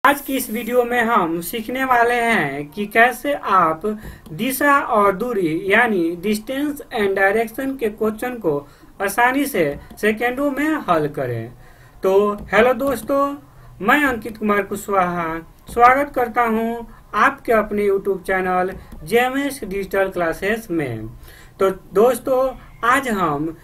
आज की इस वीडियो में हम सीखने वाले हैं कि कैसे आप दिशा और दूरी यानी डिस्टेंस एंड डायरेक्शन के क्वेश्चन को आसानी से सेकेंडों में हल करें। तो हेलो दोस्तों, मैं अंकित कुमार कुशवाहा स्वागत करता हूं आपके अपने YouTube channel JMS digital classes में। तो दोस्तों, आज हम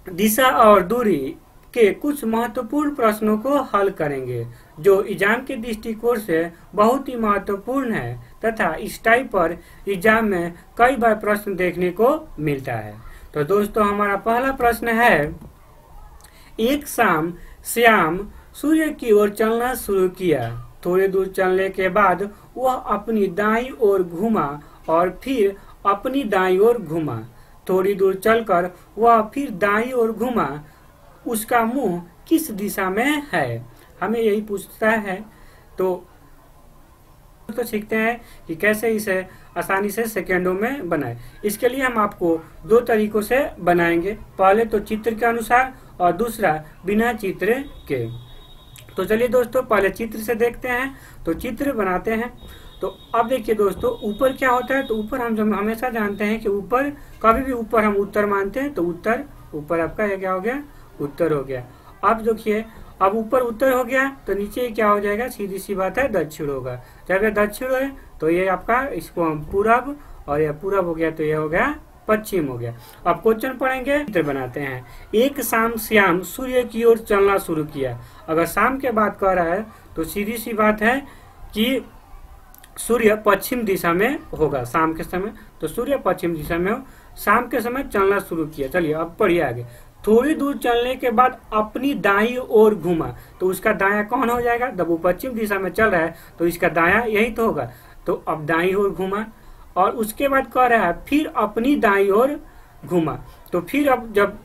दिशा और दूरी के कुछ महत्वपूर्ण प्रश्नों को हल करेंगे जो एग्जाम के दृष्टिकोण से बहुत ही महत्वपूर्ण है तथा इस टाइप पर एग्जाम में कई बार प्रश्न देखने को मिलता है। तो दोस्तों, हमारा पहला प्रश्न है, एक शाम श्याम सूर्य की ओर चलना शुरू किया। थोड़ी दूर चलने के बाद वह अपनी दाईं ओर घूमा और फिर अपनी दाईं ओर घूमा। थोड़ी दूर चलकर वह फिर दाईं ओर घूमा। उसका मुंह किस दिशा में है? हमें यही पूछता है। तो सीखते हैं कि कैसे इसे आसानी से सेकेंडों में बनाएं। इसके लिए हम आपको दो तरीकों से बनाएंगे, पहले तो चित्र के अनुसार और दूसरा बिना चित्र के। तो चलिए दोस्तों, पहले चित्र से देखते हैं। तो चित्र बनाते हैं। तो अब देखिए दोस्तों, ऊपर क्या होता है? तो ऊपर हम हमेशा जानते हैं कि ऊपर कभी भी ऊपर हम उत्तर मानते हैं। तो उत्तर ऊपर आपका ये क्या हो गया? उत्तर हो गया। अब देखिए, अब ऊपर उत्तर हो गया तो नीचे क्या हो जाएगा? सीधी सी बात है, दक्षिण होगा। जब ये दक्षिण है तो ये आपका, इसको हम पूरब, और यह पूरब हो गया तो ये हो गया पश्चिम हो गया। अब क्वेश्चन पढ़ेंगे, चित्र बनाते हैं। एक शाम श्याम सूर्य की ओर चलना शुरू किया। अगर शाम के बात कर रहा है तो सीधी सी बात है कि सूर्य पश्चिम दिशा में होगा शाम के समय। तो सूर्य पश्चिम दिशा में हो, शाम के समय चलना शुरू किया। चलिए अब पढ़िए आगे। थोड़ी दूर चलने के बाद अपनी दाईं ओर घूमा। तो उसका दायां कौन हो जाएगा? जब वो पश्चिम दिशा में चल रहा है तो इसका दायां यही तो होगा। तो अब दाईं ओर घूमा और उसके बाद कह रहा है फिर अपनी दाईं ओर घूमा। तो फिर अब जब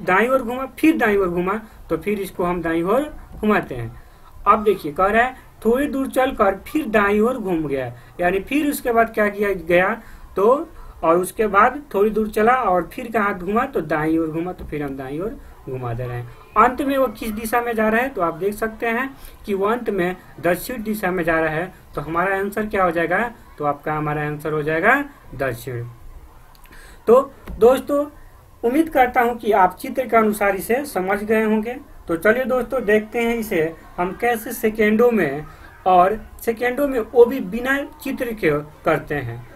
दाईं ओर घूमा फिर दाईं ओर घूमा तो फिर इसको हम दाईं ओर घुमाते हैं। अब देखिए, कह रहा है थोड़ी दूर चलकर फिर दाईं ओर घूम गया, यानी फिर उसके बाद क्या किया गया? तो और उसके बाद थोड़ी दूर चला और फिर कहाँ घूमा? तो दाईं ओर घूमा। तो फिर हम दाईं ओर घुमा दे रहे हैं। अंत में वो किस दिशा में जा रहा है? तो आप देख सकते हैं कि वो अंत में दक्षिण दिशा में जा रहा है। तो हमारा आंसर क्या हो जाएगा? तो आपका हमारा आंसर हो जाएगा दक्षिण। तो दोस्तों, उम्मीद करता हूं कि आप चित्र के अनुसार इसे समझ गए होंगे। तो चलिए दोस्तों, देखते हैं इसे हम कैसे सेकेंडों में, और सेकेंडों में वो भी बिना चित्र के करते हैं।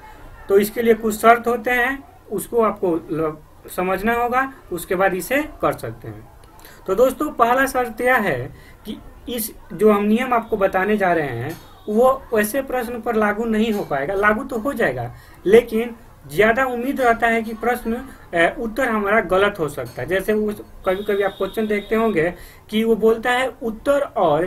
तो इसके लिए कुछ शर्त होते हैं, उसको आपको समझना होगा, उसके बाद इसे कर सकते हैं। तो दोस्तों, पहला शर्त यह है कि इस जो हम नियम आपको बताने जा रहे हैं वो वैसे प्रश्न पर लागू नहीं हो पाएगा। लागू तो हो जाएगा, लेकिन ज्यादा उम्मीद रहता है कि प्रश्न उत्तर हमारा गलत हो सकता है। जैसे वो कभी कभी आप क्वेश्चन देखते होंगे कि वो बोलता है उत्तर और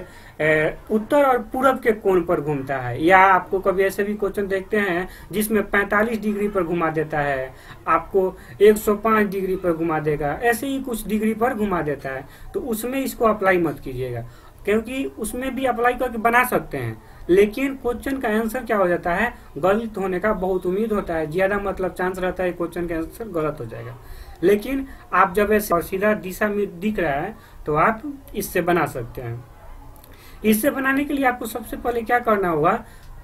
पूरब के कोण पर घूमता है, या आपको कभी ऐसे भी क्वेश्चन देखते हैं जिसमें 45 डिग्री पर घुमा देता है, आपको 105 डिग्री पर घुमा देगा, ऐसे ही कुछ डिग्री पर घुमा देता है। तो उसमें इसको अप्लाई मत कीजिएगा, क्योंकि उसमें भी अप्लाई करके बना सकते हैं, लेकिन क्वेश्चन का आंसर क्या हो जाता है? गलत होने का बहुत उम्मीद होता है, ज्यादा मतलब चांस रहता है क्वेश्चन का आंसर गलत हो जाएगा। लेकिन आप जब ऐसे सीधा दिशा में दिख रहा है तो आप इससे बना सकते हैं। इससे बनाने के लिए आपको सबसे पहले क्या करना होगा?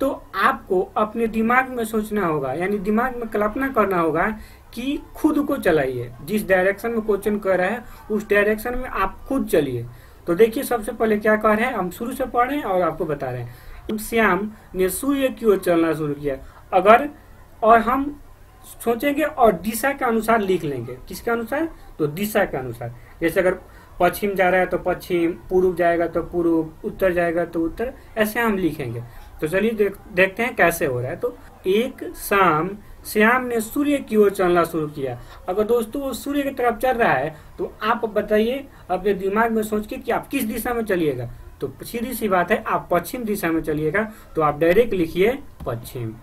तो आपको अपने दिमाग में सोचना होगा, यानी दिमाग में कल्पना करना होगा कि खुद को चलाइए। जिस डायरेक्शन में क्वेश्चन कर रहा है उस डायरेक्शन में आप खुद चलिए। तो देखिए, सबसे पहले क्या कर रहे हैं, हम शुरू से पढ़ रहे हैं और आपको बता रहे हैं। श्याम ने सूर्य की ओर चलना शुरू किया। अगर और हम सोचेंगे और दिशा के अनुसार लिख लेंगे। किसके अनुसार? तो दिशा के अनुसार। जैसे अगर पश्चिम जा रहा है तो पश्चिम, पूर्व जाएगा तो पूर्व, उत्तर जाएगा तो उत्तर, ऐसे हम लिखेंगे। तो चलिए देखते हैं कैसे हो रहा है। तो एक शाम श्याम ने सूर्य की ओर चलना शुरू किया। अगर दोस्तों वो सूर्य की तरफ चल रहा है तो आप बताइए अपने दिमाग में सोच के कि आप किस दिशा में चलिएगा। तो सीधी सी बात है, आप पश्चिम दिशा में चलिएगा। तो आप डायरेक्ट लिखिए पश्चिम।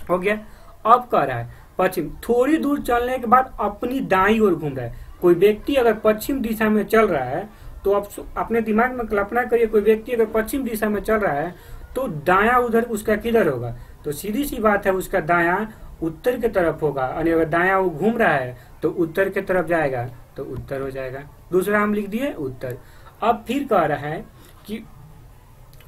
हो गया। अब कह रहा है पश्चिम। थोड़ी दूर चलने के बाद अपनी दाईं ओर घूम रहा है। कोई व्यक्ति अगर पश्चिम दिशा में चल रहा है तो आप अपने दिमाग में कल्पना करिए, कोई व्यक्ति अगर पश्चिम दिशा में चल रहा है तो दायां उधर उसका किधर होगा? तो सीधी सी बात है, उसका दायां उत्तर की तरफ होगा। और अगर दायां वो घूम रहा है तो उत्तर की तरफ जाएगा तो उत्तर हो जाएगा। दूसरा हम लिख दिए उत्तर। अब फिर कह रहा है कि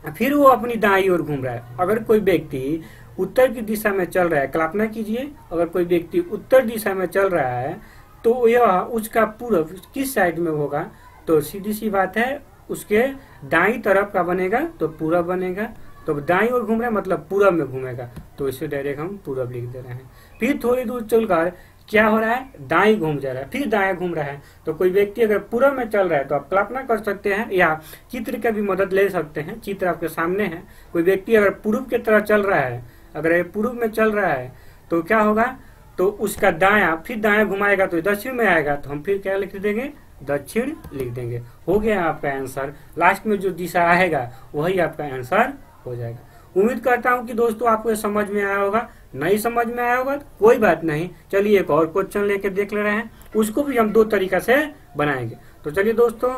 फिर वो अपनी दाईं ओर घूम रहा है। अगर कोई व्यक्ति उत्तर की दिशा में चल रहा है, कल्पना कीजिए अगर कोई व्यक्ति उत्तर दिशा में चल रहा है तो यह उसका पूरब किस साइड में होगा, तो सीधी सी बात है उसके दाईं तरफ का बनेगा तो पूरब बनेगा। तो दाईं ओर घूम रहा है मतलब पूरब में घूमेगा, तो इसे डायरेक्ट हम पूरब लिख दे रहे हैं। फिर थोड़ी दूर चलकर क्या हो रहा है, दाईं घूम जा रहा है, फिर दाएं घूम रहा है। तो कोई व्यक्ति अगर पूरब में चल रहा है तो आप कल्पना कर सकते हैं या चित्र का भी मदद ले सकते हैं, चित्र आपके सामने है। कोई व्यक्ति अगर पूर्व की तरफ चल रहा है, अगर ये पूर्व में चल रहा है तो क्या होगा, तो उसका दायां फिर दाएं घुमाएगा तो दक्षिण में आएगा, तो हम फिर क्या लिख देंगे, दक्षिण लिख देंगे। हो गया आपका आंसर। लास्ट में जो दिशा आएगा वही आपका आंसर हो जाएगा। उम्मीद करता हूं कि दोस्तों आपको समझ में आया होगा। नहीं समझ में आया होगा तो कोई बात नहीं, चलिए एक और क्वेश्चन लेके देख ले रहे हैं, उसको भी हम दो तरीका से बनाएंगे। तो चलिए दोस्तों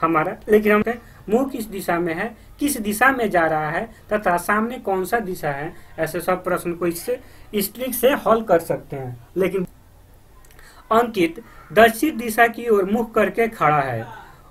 हमारा, लेकिन हम मुंह किस दिशा में है, किस दिशा में जा रहा है तथा सामने कौन सा दिशा है, ऐसे सब प्रश्न को इससे इस ट्रिक से हल कर सकते हैं। लेकिन अंकित दक्षिण दिशा की ओर मुख करके खड़ा है।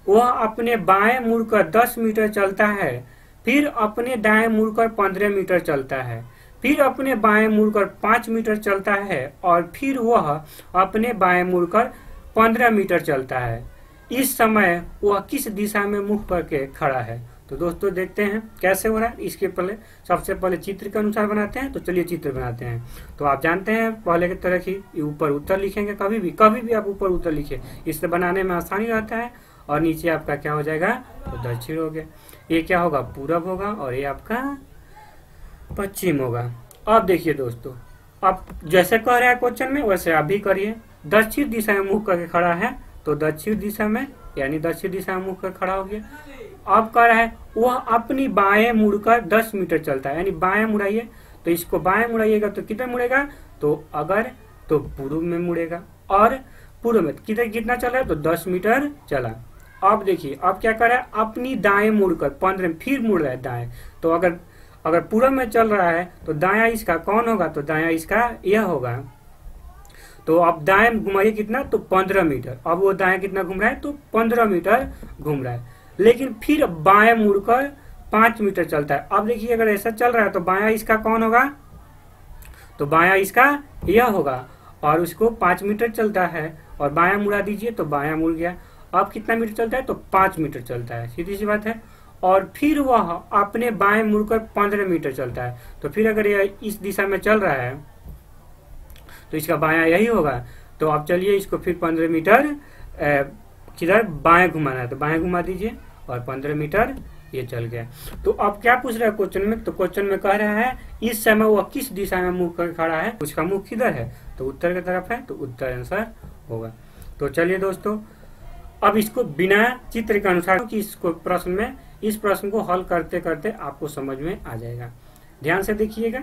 वह अपने बाएं मुड़कर 10 मीटर चलता है, फिर अपने दाएं मुड़कर 15 मीटर चलता है, फिर अपने बाएं मुड़कर 5 मीटर चलता है और फिर वह अपने बाएं मुड़कर 15 मीटर चलता है। इस समय वह किस दिशा में मुख करके खड़ा है। तो दोस्तों देखते हैं कैसे हो रहा है। इसके पहले सबसे पहले चित्र के अनुसार बनाते हैं। तो चलिए चित्र बनाते हैं। तो आप जानते हैं पहले की तरह ही ऊपर उत्तर लिखेंगे, कभी भी आप ऊपर उत्तर लिखे, इससे बनाने में आसानी रहता है। और नीचे आपका क्या हो जाएगा, तो दक्षिण हो गया। ये क्या होगा, पूरब होगा, और ये आपका पश्चिम होगा। अब देखिए दोस्तों, अब जैसे कह रहा है क्वेश्चन में वैसे आप भी करिए। दक्षिण दिशा में मुख करके खड़ा है तो दक्षिण दिशा में, यानी दक्षिण दिशा में मुख कर खड़ा हो गया। अब कह रहा है वह अपनी बाएं मुड़कर 10 मीटर चलता है, यानी बाएं मुड़ाइए, तो इसको बाएं मुड़ाइएगा तो किधर मुड़ेगा, तो अगर तो पूर्व में मुड़ेगा, और पूर्व में किधर कितना चला है, तो 10 मीटर चला। अब देखिए अब क्या कर रहा है, अपनी दाएं मुड़कर 15 फिर मुड़ रहा है दाएं। तो अगर पूर्व में चल रहा है तो दायां इसका कौन होगा, तो दायां इसका यह होगा। तो अब दाएं घुमाइए कितना, तो 15 मीटर। अब वो दाएं कितना घूम रहा है, तो 15 मीटर घूम रहा है। लेकिन फिर बाएं मुड़कर 5 मीटर चलता है। अब देखिए अगर ऐसा चल रहा है तो बायां इसका कौन होगा, तो बायां इसका यह होगा, और उसको 5 मीटर चलता है, और बायां मुड़ा दीजिए तो बायां मुड़ गया। अब कितना मीटर चलता है, तो 5 मीटर चलता है, सीधी सी बात है। और फिर वह अपने बाएं मुड़कर 15 मीटर चलता है। तो फिर अगर यह इस दिशा में चल रहा है तो इसका बायां यही होगा। तो आप चलिए इसको फिर 15 मीटर किधर बाएं घुमाना है, तो बाएं घुमा दीजिए, और 15 मीटर ये चल गया। तो अब क्या पूछ रहा है क्वेश्चन में, तो क्वेश्चन में कह रहा है इस समय वह किस दिशा में मुख कर खड़ा है, उसका मुख किधर है, तो उत्तर की तरफ है, तो उत्तर आंसर होगा। तो चलिए दोस्तों अब इसको बिना चित्र के अनुसार कि इसको प्रश्न में, इस प्रश्न को हल करते करते आपको समझ में आ जाएगा। ध्यान से देखिएगा।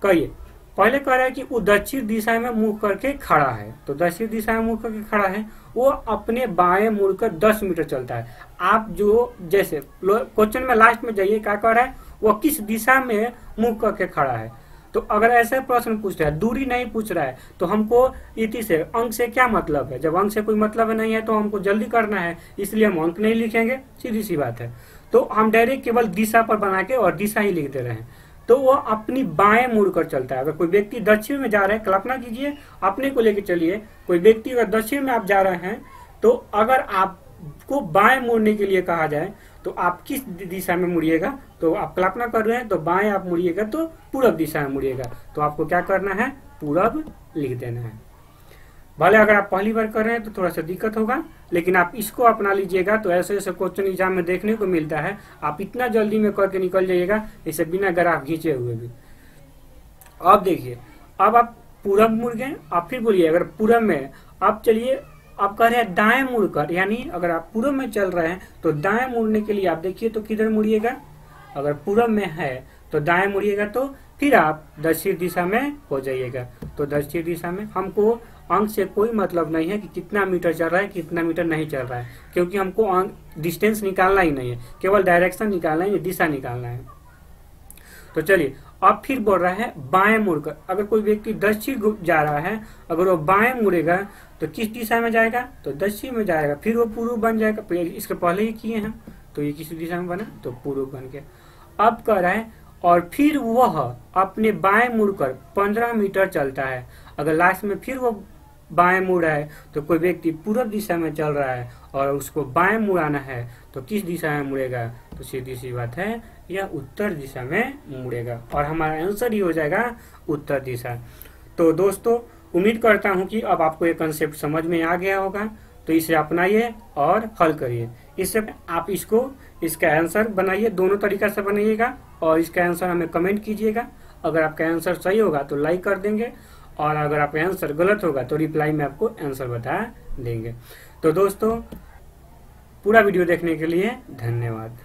कहिए, पहले कह रहा है कि वो दक्षिण दिशा में मुख करके खड़ा है। तो दक्षिण दिशा में मुख करके खड़ा है, वो अपने बाएं मुड़कर 10 मीटर चलता है। आप जो जैसे क्वेश्चन में लास्ट में जाइए, क्या कह रहा है, वो किस दिशा में मुख करके खड़ा है। तो अगर ऐसे प्रश्न पूछ रहा है, दूरी नहीं पूछ रहा है, तो हमको इति से, अंक से क्या मतलब है। जब अंक से कोई मतलब नहीं है तो हमको जल्दी करना है, इसलिए हम अंक नहीं लिखेंगे, सीधी सी बात है। तो हम डायरेक्ट केवल दिशा पर बना के और दिशा ही लिख दे रहे हैं। तो वो अपनी बाएं मुड़कर चलता है। अगर कोई व्यक्ति दक्षिण में जा रहा है, कल्पना कीजिए अपने को लेके चलिए, कोई व्यक्ति अगर दक्षिण में आप जा रहे हैं, तो अगर आपको बाएं मुड़ने के लिए कहा जाए तो आप किस दिशा में मुड़िएगा, तो आप कल्पना कर रहे हैं तो बाएं आप मुड़िएगा तो पूरब दिशा में मुड़िएगा। तो आपको क्या करना है, पूरब लिख देना है। भले अगर आप पहली बार कर रहे हैं तो थोड़ा सा दिक्कत होगा, लेकिन आप इसको अपना लीजिएगा तो ऐसे ऐसे क्वेश्चन एग्जाम में देखने को मिलता है। आप इतना जल्दी में करके निकल जाइएगा, इसे बिना ग्राफ खींचे हुए भी। अब देखिए, अब आप पूरब मुड़ गए। आप फिर बोलिए अगर पूरब में, आप चलिए आप कह रहे हैं दाएं मुड़कर, यानी अगर आप पूरब में चल रहे हैं तो दाएं मुड़ने के लिए आप देखिए तो किधर मुड़िएगा, अगर पूरब में है तो दाएं मुड़िएगा, तो फिर आप दक्षिण दिशा में हो जाइएगा। तो दक्षिण दिशा में हमको अंक से कोई मतलब नहीं है कि कितना मीटर चल रहा है, कितना मीटर नहीं चल रहा है, क्योंकि हमको अंक डिस्टेंस निकालना ही नहीं है, केवल डायरेक्शन निकालना है, दिशा निकालना है। तो चलिए अब फिर बोल रहा है बाएं मुड़कर। अगर कोई व्यक्ति दक्षिण जा रहा है, अगर वो बाएं मुड़ेगा तो किस दिशा में जाएगा, तो दक्षिण में जाएगा, फिर वो पूर्व बन जाएगा। इसके पहले ही किए हैं, तो ये किस दिशा में बना, तो पूर्व बन गया। अप कर है और फिर वह अपने बाएं मुड़कर 15 मीटर चलता है। अगर लास्ट में फिर वो बाएं मुड़ा है तो कोई व्यक्ति पूर्व दिशा में चल रहा है और उसको बाएं मुड़ाना है तो किस दिशा में मुड़ेगा, तो सीधी सी बात है यह उत्तर दिशा में मुड़ेगा और हमारा आंसर ही हो जाएगा उत्तर दिशा। तो दोस्तों उम्मीद करता हूं कि अब आपको ये कंसेप्ट समझ में आ गया होगा, तो इसे अपनाइए और हल करिए। इससे आप इसका आंसर बनाइए, दोनों तरीका से बनाइएगा और इसका आंसर हमें कमेंट कीजिएगा। अगर आपका आंसर सही होगा तो लाइक कर देंगे और अगर आपका आंसर गलत होगा तो रिप्लाई में आपको आंसर बता देंगे। तो दोस्तों पूरा वीडियो देखने के लिए धन्यवाद।